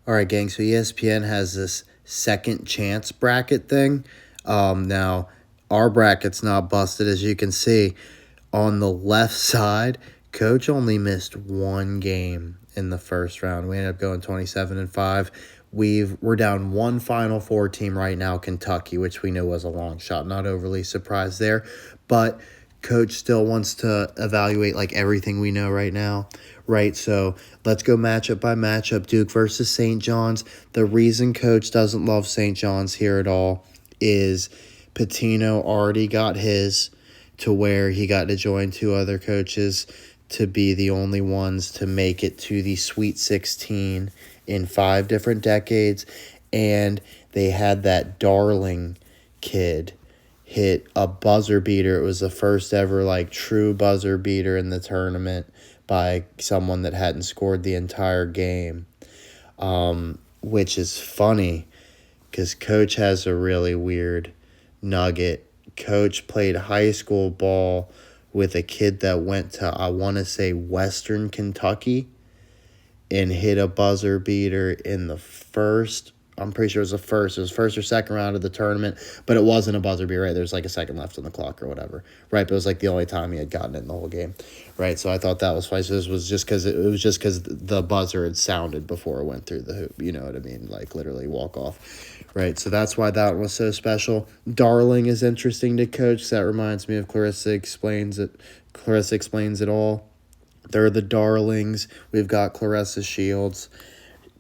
All right, gang. So ESPN has this second chance bracket thing. Now, our bracket's not busted, as you can see. On the left side, Coach only missed one game in the first round. We ended up going 27-5. We're down one Final Four team right now, Kentucky, which we knew was a long shot. Not overly surprised there, but Coach still wants to evaluate like everything we know right now, right? So let's go matchup by matchup. Duke versus St. John's. The reason Coach doesn't love St. John's here at all is Patino already got his, to where he got to join two other coaches to be the only ones to make it to the Sweet 16 in 5 different decades. And they had that Darling kid hit a buzzer beater. It was the first ever like true buzzer beater in the tournament by someone that hadn't scored the entire game, which is funny because Coach has a really weird nugget. Coach played high school ball with a kid that went to, I want to say, Western Kentucky, and hit a buzzer beater in the first. I'm pretty sure it was first or second round of the tournament, but it wasn't a buzzer beater, right? There's like a second left on the clock or whatever, right? But it was like the only time he had gotten it in the whole game, right? So I thought that was funny. So this was just because it was just because the buzzer had sounded before it went through the hoop. You know what I mean? Like literally walk off, right? So that's why that was so special. Darling is interesting to Coach. That reminds me of Clarissa Explains It. Clarissa Explains It All. They're the Darlings. We've got Clarissa Shields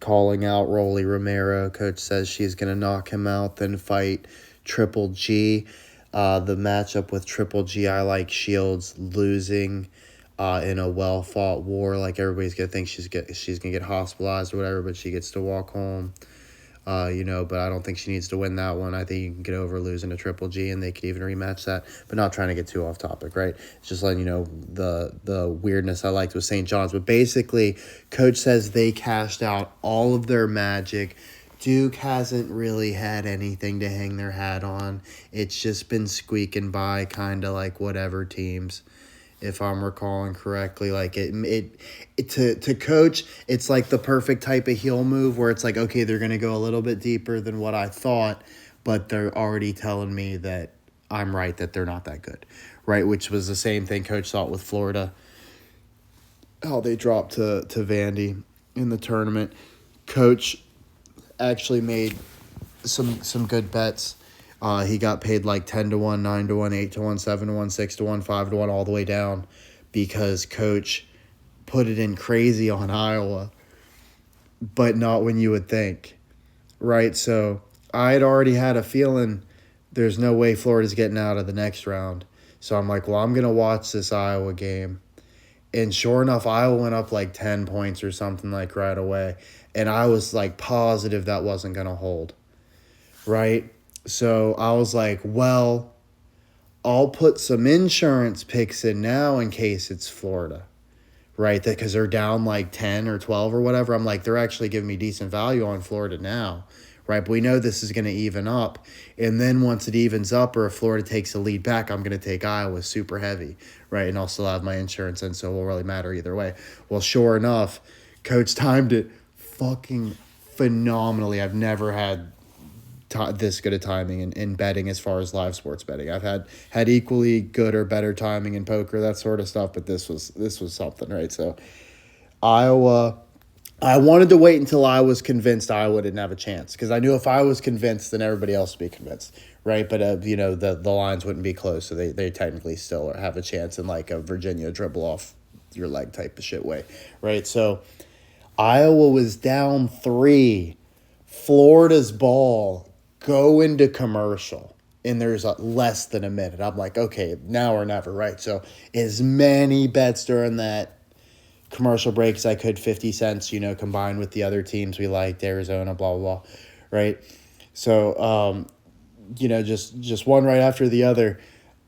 calling out Rolly Romero. Coach says she's going to knock him out, then fight Triple G. The matchup with Triple G, I like Shields losing in a well-fought war. Like everybody's going to think she's going to get hospitalized or whatever, but she gets to walk home. But I don't think she needs to win that one. I think you can get over losing to Triple G, and they could even rematch that. But not trying to get too off topic, right? It's just letting you know the weirdness I liked with St. John's. But basically, Coach says they cashed out all of their magic. Duke hasn't really had anything to hang their hat on. It's just been squeaking by, kind of like whatever teams. If I'm recalling correctly, like to Coach, it's like the perfect type of heel move where it's like, okay, they're going to go a little bit deeper than what I thought, but they're already telling me that I'm right, that they're not that good, right? Which was the same thing Coach thought with Florida, how they dropped to Vandy in the tournament. Coach actually made some good bets. He got paid like 10-1, 9-1, 8-1, 7-1, 6-1, 5-1, all the way down because Coach put it in crazy on Iowa, but not when you would think, right? So I had already had a feeling there's no way Florida's getting out of the next round. So I'm like, well, I'm going to watch this Iowa game. And sure enough, Iowa went up like 10 points or something like right away. And I was like positive that wasn't going to hold, right? So I was like, well, I'll put some insurance picks in now in case it's Florida, right? Because they're down like 10 or 12 or whatever. I'm like, they're actually giving me decent value on Florida now, right? But we know this is going to even up. And then once it evens up or if Florida takes a lead back, I'm going to take Iowa super heavy, right? And I'll still have my insurance in, so it won't really matter either way. Well, sure enough, Coach timed it fucking phenomenally. I've never had this good of timing in betting as far as live sports betting. I've had equally good or better timing in poker, that sort of stuff, but this was something, right? So Iowa, I wanted to wait until I was convinced Iowa didn't have a chance because I knew if I was convinced, then everybody else would be convinced, right? But the lines wouldn't be close, so they technically still have a chance in like a Virginia dribble off your leg type of shit way, right? So Iowa was down 3. Florida's ball go into commercial, and there's less than a minute. I'm like, okay, now or never, right? So as many bets during that commercial break as I could, 50 cents, combined with the other teams we liked, Arizona, blah, blah, blah, right? So, just one right after the other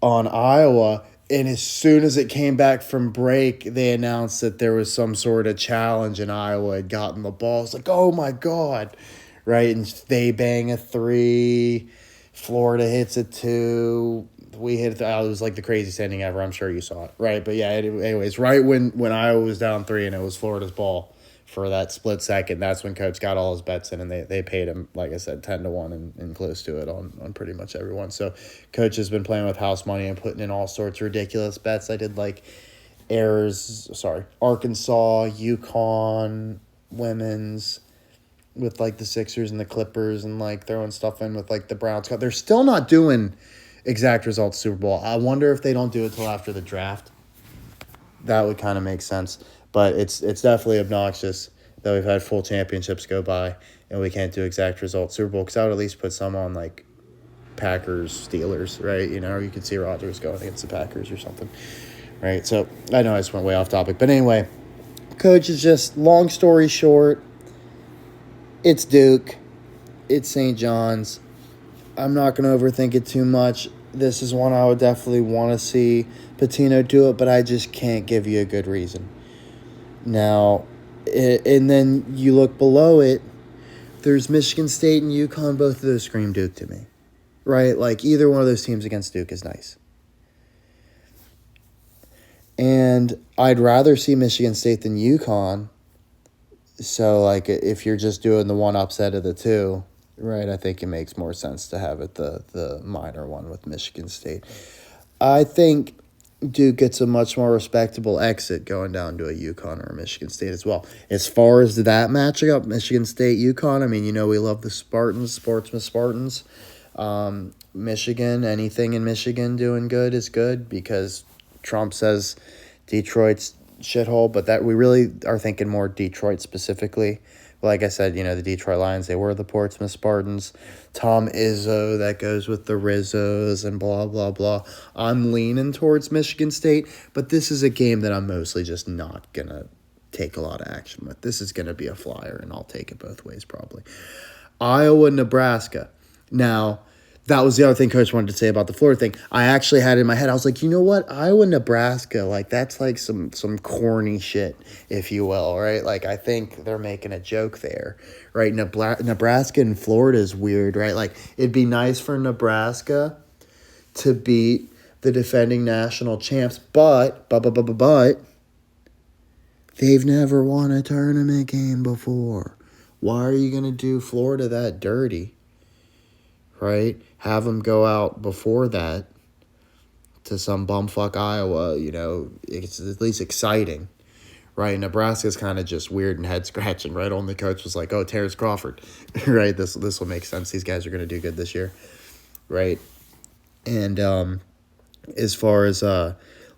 on Iowa. And as soon as it came back from break, they announced that there was some sort of challenge and Iowa had gotten the ball. It's like, oh, my God. Right, and they bang a 3, Florida hits a 2, we hit it. It was like the craziest ending ever. I'm sure you saw it, right? But yeah, anyways, right when Iowa was down 3 and it was Florida's ball for that split second. That's when Coach got all his bets in, and they paid him, like I said, 10-1 and close to it on pretty much everyone. So Coach has been playing with house money and putting in all sorts of ridiculous bets. I did like Arkansas, UConn, women's, with like the Sixers and the Clippers, and like throwing stuff in with like the Browns. They're still not doing exact results Super Bowl. I wonder if they don't do it till after the draft. That would kind of make sense. But it's definitely obnoxious that we've had full championships go by and we can't do exact results Super Bowl, because I would at least put some on like Packers, Steelers, right? You know, or you could see Rodgers going against the Packers or something, right? So I know I just went way off topic. But anyway, Coach is just, long story short, it's Duke. It's St. John's. I'm not going to overthink it too much. This is one I would definitely want to see Patino do it, but I just can't give you a good reason. Now, and then you look below it, there's Michigan State and UConn. Both of those scream Duke to me, right? Like, either one of those teams against Duke is nice. And I'd rather see Michigan State than UConn. So, like, if you're just doing the one upset of the two, right, I think it makes more sense to have it the minor one with Michigan State. I think Duke gets a much more respectable exit going down to a UConn or a Michigan State as well. As far as that matchup, Michigan State, UConn, I mean, you know, we love the Spartans, Sportsman Spartans. Michigan, anything in Michigan doing good is good, because Trump says Detroit's shithole, but that we really are thinking more Detroit specifically. Like I said, you know, the Detroit Lions, they were the Portsmouth Spartans. Tom Izzo, that goes with the Rizzos and blah, blah, blah. I'm leaning towards Michigan State, but this is a game that I'm mostly just not going to take a lot of action with. This is going to be a flyer, and I'll take it both ways probably. Iowa, Nebraska. Now, that was the other thing Coach wanted to say about the Florida thing. I actually had it in my head. I was like, you know what? Iowa, Nebraska, like, that's like some corny shit, if you will, right? Like, I think they're making a joke there, right? Nebraska and Florida is weird, right? Like, it'd be nice for Nebraska to beat the defending national champs, but they've never won a tournament game before. Why are you going to do Florida that dirty? Right? Have them go out before that to some bumfuck Iowa, you know, it's at least exciting, right? Nebraska's kind of just weird and head-scratching, right? Only coach was like, oh, Terrence Crawford, right? This will make sense. These guys are going to do good this year, right? And as far as,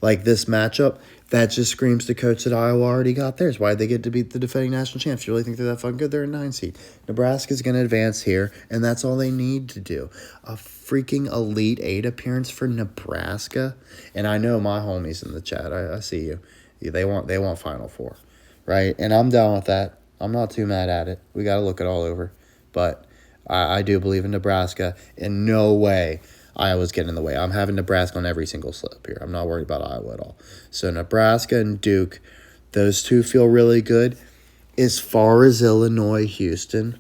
like, this matchup, that just screams to coach that Iowa already got theirs. Why'd they get to beat the defending national champs? You really think they're that fucking good? They're a 9 seed. Nebraska's going to advance here, and that's all they need to do. A freaking Elite 8 appearance for Nebraska. And I know my homies in the chat. I see you. They want Final Four, right? And I'm down with that. I'm not too mad at it. We got to look it all over. But I do believe in Nebraska. In no way Iowa's getting in the way. I'm having Nebraska on every single slip here. I'm not worried about Iowa at all. So Nebraska and Duke, those two feel really good. As far as Illinois, Houston,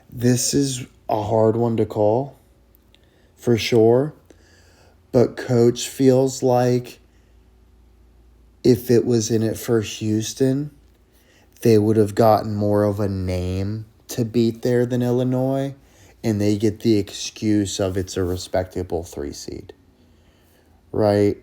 this is a hard one to call for sure. But Coach feels like if it was in it for Houston, they would have gotten more of a name to beat there than Illinois, and they get the excuse of it's a respectable 3 seed, right?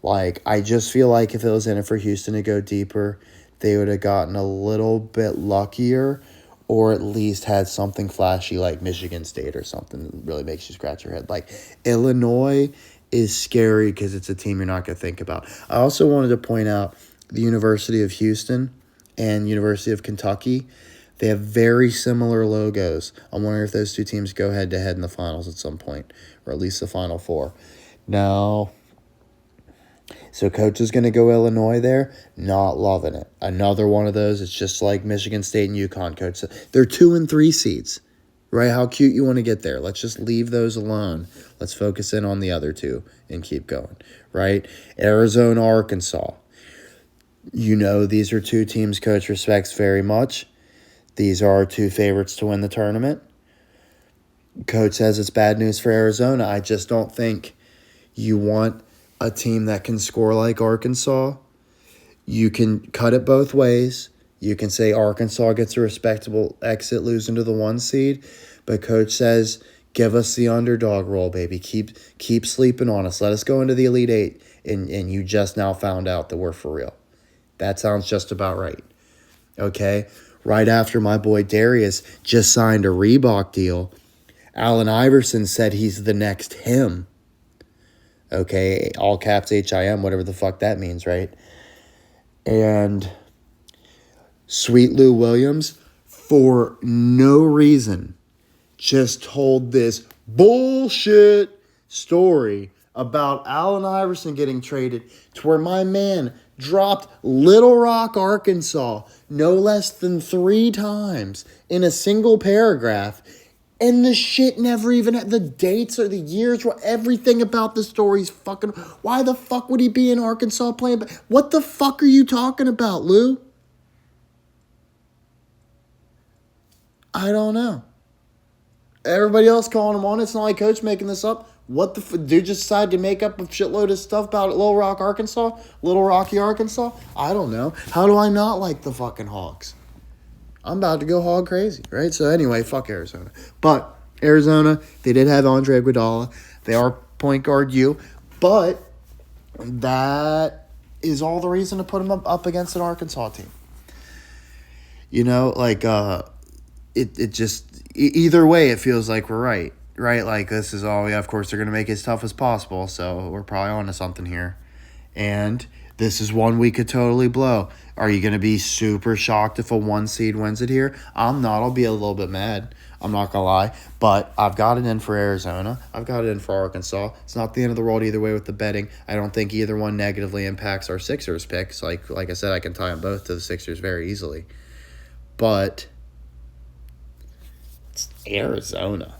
Like, I just feel like if it was in it for Houston to go deeper, they would have gotten a little bit luckier, or at least had something flashy like Michigan State or something that really makes you scratch your head. Like, Illinois is scary because it's a team you're not going to think about. I also wanted to point out the University of Houston and University of Kentucky. They have very similar logos. I'm wondering if those two teams go head-to-head in the finals at some point, or at least the Final Four. Now, so Coach is going to go Illinois there. Not loving it. Another one of those. It's just like Michigan State and UConn, Coach. They're 2 and 3 seeds, right? How cute you want to get there. Let's just leave those alone. Let's focus in on the other two and keep going, right? Arizona, Arkansas. You know these are two teams Coach respects very much. These are our 2 favorites to win the tournament. Coach says it's bad news for Arizona. I just don't think you want a team that can score like Arkansas, you can cut it both ways. You can say Arkansas gets a respectable exit losing to the 1 seed, but coach says, give us the underdog role, baby. Keep sleeping on us. Let us go into the Elite Eight, and you just now found out that we're for real. That sounds just about right. Okay? Right after my boy Darius just signed a Reebok deal, Allen Iverson said he's the next him. Okay? All caps HIM, whatever the fuck that means, right? And Sweet Lou Williams, for no reason, just told this bullshit story about Allen Iverson getting traded to where my man dropped Little Rock, Arkansas, no less than 3 times in a single paragraph. And the shit never even had the dates or the years or everything about the story's fucking. Why the fuck would he be in Arkansas playing? What the fuck are you talking about, Lou? I don't know. Everybody else calling him on. It's not like coach making this up. What the dude just decided to make up a shitload of stuff about Little Rock, Arkansas? Little Rocky, Arkansas? I don't know. How do I not like the fucking Hawks? I'm about to go hog crazy, right? So anyway, fuck Arizona. But Arizona, they did have Andre Iguodala. They are point guard you. But that is all the reason to put them up against an Arkansas team. You know, like, it just, either way, it feels like we're right? Like, this is all, yeah, of course, they're going to make it as tough as possible, so we're probably on to something here. And this is one we could totally blow. Are you going to be super shocked if a 1 seed wins it here? I'm not. I'll be a little bit mad. I'm not going to lie. But I've got it in for Arizona. I've got it in for Arkansas. It's not the end of the world either way with the betting. I don't think either one negatively impacts our Sixers picks. Like I said, I can tie them both to the Sixers very easily. But it's Arizona.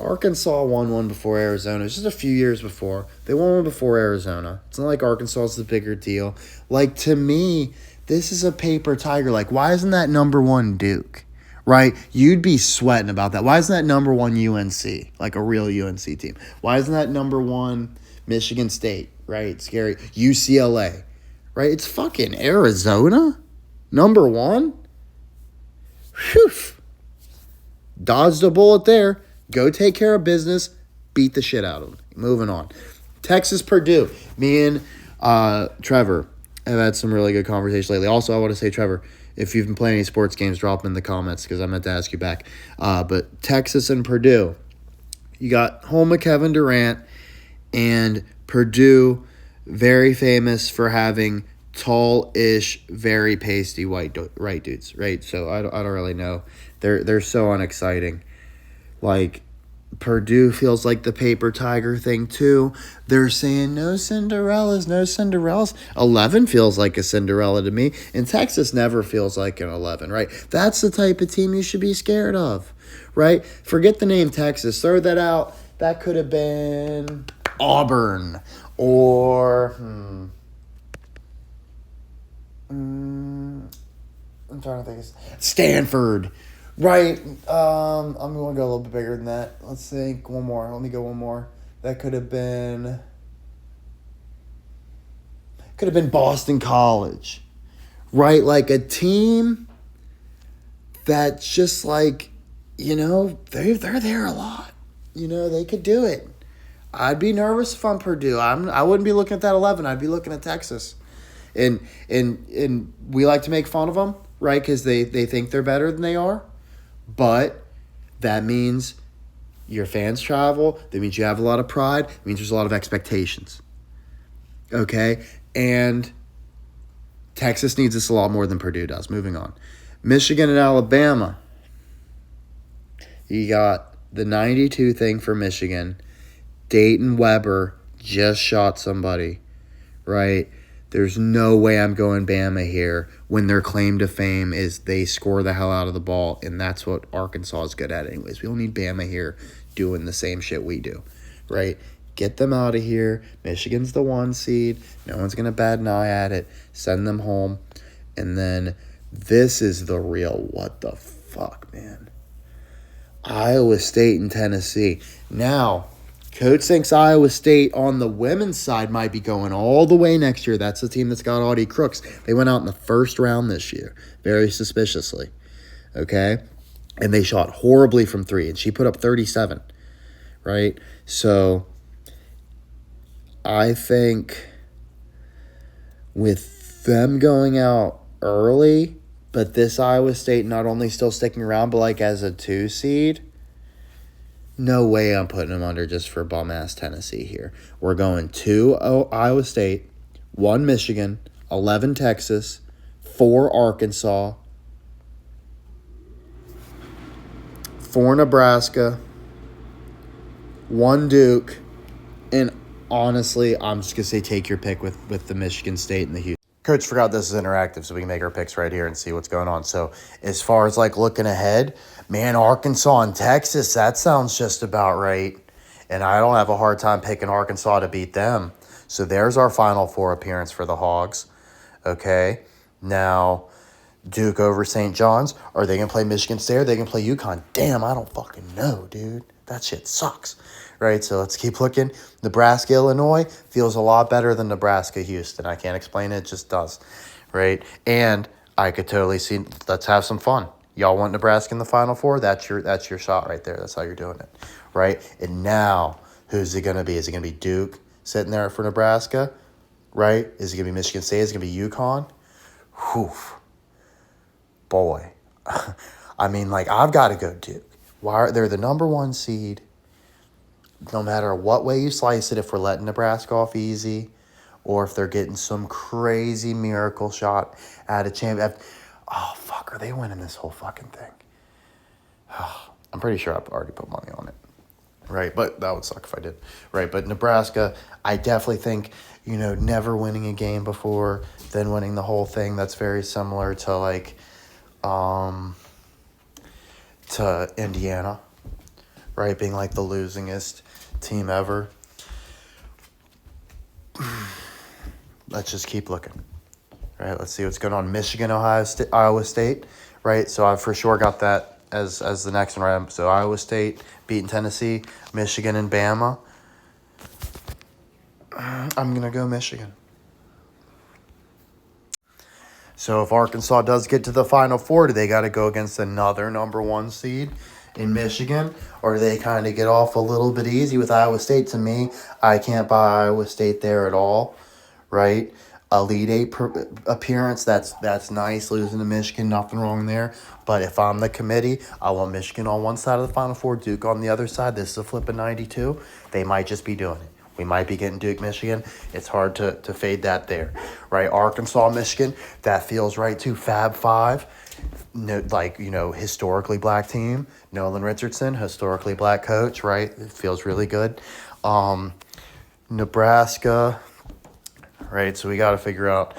Arkansas won one before Arizona. It's just a few years before. They won one before Arizona. It's not like Arkansas is the bigger deal. Like, to me, this is a paper tiger. Like, why isn't that number 1 Duke? Right? You'd be sweating about that. Why isn't that number 1 UNC? Like a real UNC team. Why isn't that number 1 Michigan State? Right? Scary. UCLA. Right? It's fucking Arizona? Number 1? Whew. Dodged a bullet there. Go take care of business. Beat the shit out of them. Moving on. Texas, Purdue. Me and Trevor have had some really good conversation lately. Also, I want to say, Trevor, if you've been playing any sports games, drop them in the comments because I meant to ask you back. But Texas and Purdue. You got home of Kevin Durant, and Purdue, very famous for having tall-ish, very pasty white dudes, right? So I don't really know. They're so unexciting. Like, Purdue feels like the paper tiger thing too. They're saying no Cinderellas, no Cinderellas. 11 feels like a Cinderella to me, and Texas never feels like an 11, right? That's the type of team you should be scared of, right? Forget the name Texas. Throw that out. That could have been Auburn or I'm trying to think. Stanford. Right. I'm going to go a little bit bigger than that. Let's think one more. Let me go one more. That could have been Boston College. Right? Like a team that's just like, you know, they're there a lot. You know, they could do it. I'd be nervous if I'm Purdue. I wouldn't be looking at that 11. I'd be looking at Texas. And we like to make fun of them, right? Because they think they're better than they are. But that means your fans travel. That means you have a lot of pride. It means there's a lot of expectations. Okay? And Texas needs this a lot more than Purdue does. Moving on. Michigan and Alabama. You got the 92 thing for Michigan. Dayton Weber just shot somebody, right? There's no way I'm going Bama here when their claim to fame is they score the hell out of the ball, and that's what Arkansas is good at anyways. We don't need Bama here doing the same shit we do, right? Get them out of here. Michigan's the 1 seed. No one's going to bat an eye at it. Send them home. And then this is the real what the fuck, man. Iowa State and Tennessee. Now, Coach thinks Iowa State on the women's side might be going all the way next year. That's the team that's got Audie Crooks. They went out in the first round this year, very suspiciously. Okay? And they shot horribly from three, and she put up 37, right? So I think with them going out early, but this Iowa State not only still sticking around, but like as a 2 seed, no way I'm putting them under just for bum-ass Tennessee here. We're going 2 Iowa State, 1 Michigan, 11 Texas, 4 Arkansas, 4 Nebraska, 1 Duke, and honestly, I'm just going to say take your pick with the Michigan State and the Houston. Coach forgot this is interactive, so we can make our picks right here and see what's going on. So as far as like looking ahead, man, Arkansas and Texas, that sounds just about right. And I don't have a hard time picking Arkansas to beat them. So there's our Final Four appearance for the Hogs. Okay. Now, Duke over St. John's. Are they going to play Michigan State or are they going to play UConn? Damn, I don't fucking know, dude. That shit sucks. Right, so let's keep looking. Nebraska, Illinois feels a lot better than Nebraska, Houston. I can't explain it, it just does. Right, and I could totally see, let's have some fun. Y'all want Nebraska in the Final Four? That's your shot right there. That's how you're doing it. Right, and now, who's it going to be? Is it going to be Duke sitting there for Nebraska? Right, is it going to be Michigan State? Is it going to be UConn? Whew. Boy. I mean, like, I've got to go Duke. They're the number 1 seed. No matter what way you slice it, if we're letting Nebraska off easy or if they're getting some crazy miracle shot at a champion. Oh, fuck, are they winning this whole fucking thing? I'm pretty sure I've already put money on it. Right, but that would suck if I did. Right, but Nebraska, I definitely think, never winning a game before, then winning the whole thing. That's very similar to, like, to Indiana. Right, being like the losingest team ever. Let's just keep looking. Right, let's see what's going on. Michigan, Iowa State. Right, so I've for sure got that as the next one. Right, so Iowa State beating Tennessee, Michigan and Bama. I'm gonna go Michigan. So if Arkansas does get to the Final Four, do they got to go against another number 1 seed in Michigan? Or do they kind of get off a little bit easy with Iowa State? To me, I can't buy Iowa State there at all, right? Elite 8 appearance, that's nice. Losing to Michigan, nothing wrong there. But if I'm the committee, I want Michigan on one side of the Final Four, Duke on the other side. This is a flip of 92. They might just be doing it. We might be getting Duke, Michigan. It's hard to fade that there, right? Arkansas, Michigan, that feels right too. Fab Five, historically black team. Nolan Richardson, historically black coach, right? It feels really good. Nebraska, right? So we got to figure out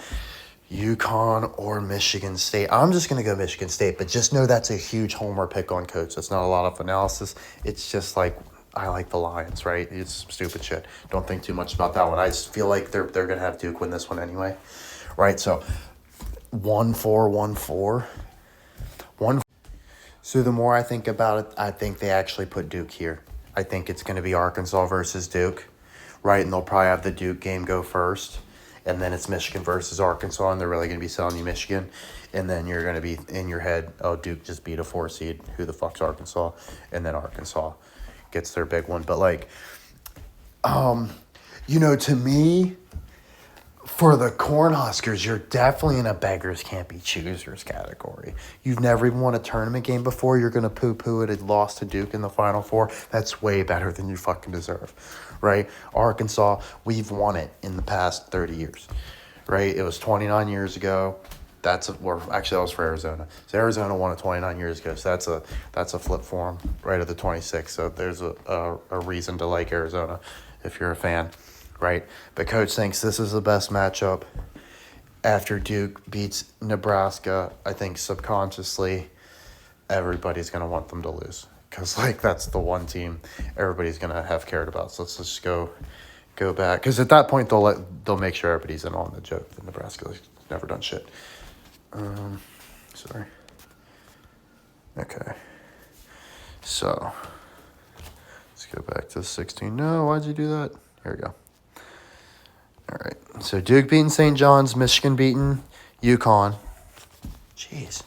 UConn or Michigan State. I'm just going to go Michigan State, but just know that's a huge homer pick on coach. That's not a lot of analysis. It's just like, I like the Lions, right? It's stupid shit. Don't think too much about that one. I just feel like they're going to have Duke win this one anyway, right? So 1-4. So the more I think about it, I think they actually put Duke here. I think it's going to be Arkansas versus Duke, right? And they'll probably have the Duke game go first. And then it's Michigan versus Arkansas, and they're really going to be selling you Michigan. And then you're going to be in your head, oh, Duke just beat a 4 seed. Who the fuck's Arkansas? And then Arkansas gets their big one. But, to me, for the Cornhuskers, you're definitely in a beggars can't be choosers category. You've never even won a tournament game before. You're going to poo-poo it and lost to Duke in the Final Four. That's way better than you fucking deserve, right? Arkansas, we've won it in the past 30 years, right? It was 29 years ago. That was for Arizona. So Arizona won it 29 years ago. So that's a flip for them right at the 26. So there's a reason to like Arizona if you're a fan, right? But coach thinks this is the best matchup after Duke beats Nebraska. I think subconsciously everybody's going to want them to lose because that's the one team everybody's going to have cared about. So let's just go back because at that point they'll make sure everybody's in on the joke that Nebraska's never done shit. Sorry. Okay. So, Let's go back to 16. No, why'd you do that? Here we go. All right. So Duke beating St. John's, Michigan beating UConn. Jeez.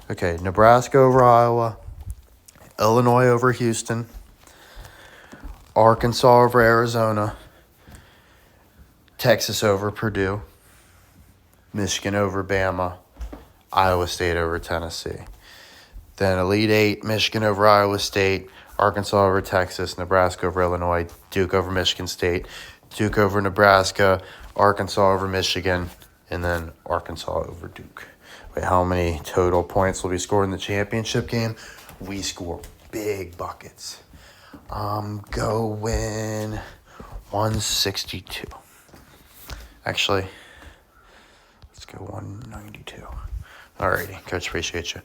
Okay, Nebraska over Iowa, Illinois over Houston, Arkansas over Arizona, Texas over Purdue, Michigan over Bama, Iowa State over Tennessee. Then Elite Eight, Michigan over Iowa State, Arkansas over Texas, Nebraska over Illinois, Duke over Michigan State, Duke over Nebraska, Arkansas over Michigan, and then Arkansas over Duke. Wait, how many total points will be scored in the championship game? We score big buckets. I'm going 162. Actually, let's go 192. Alrighty, Coach, appreciate you.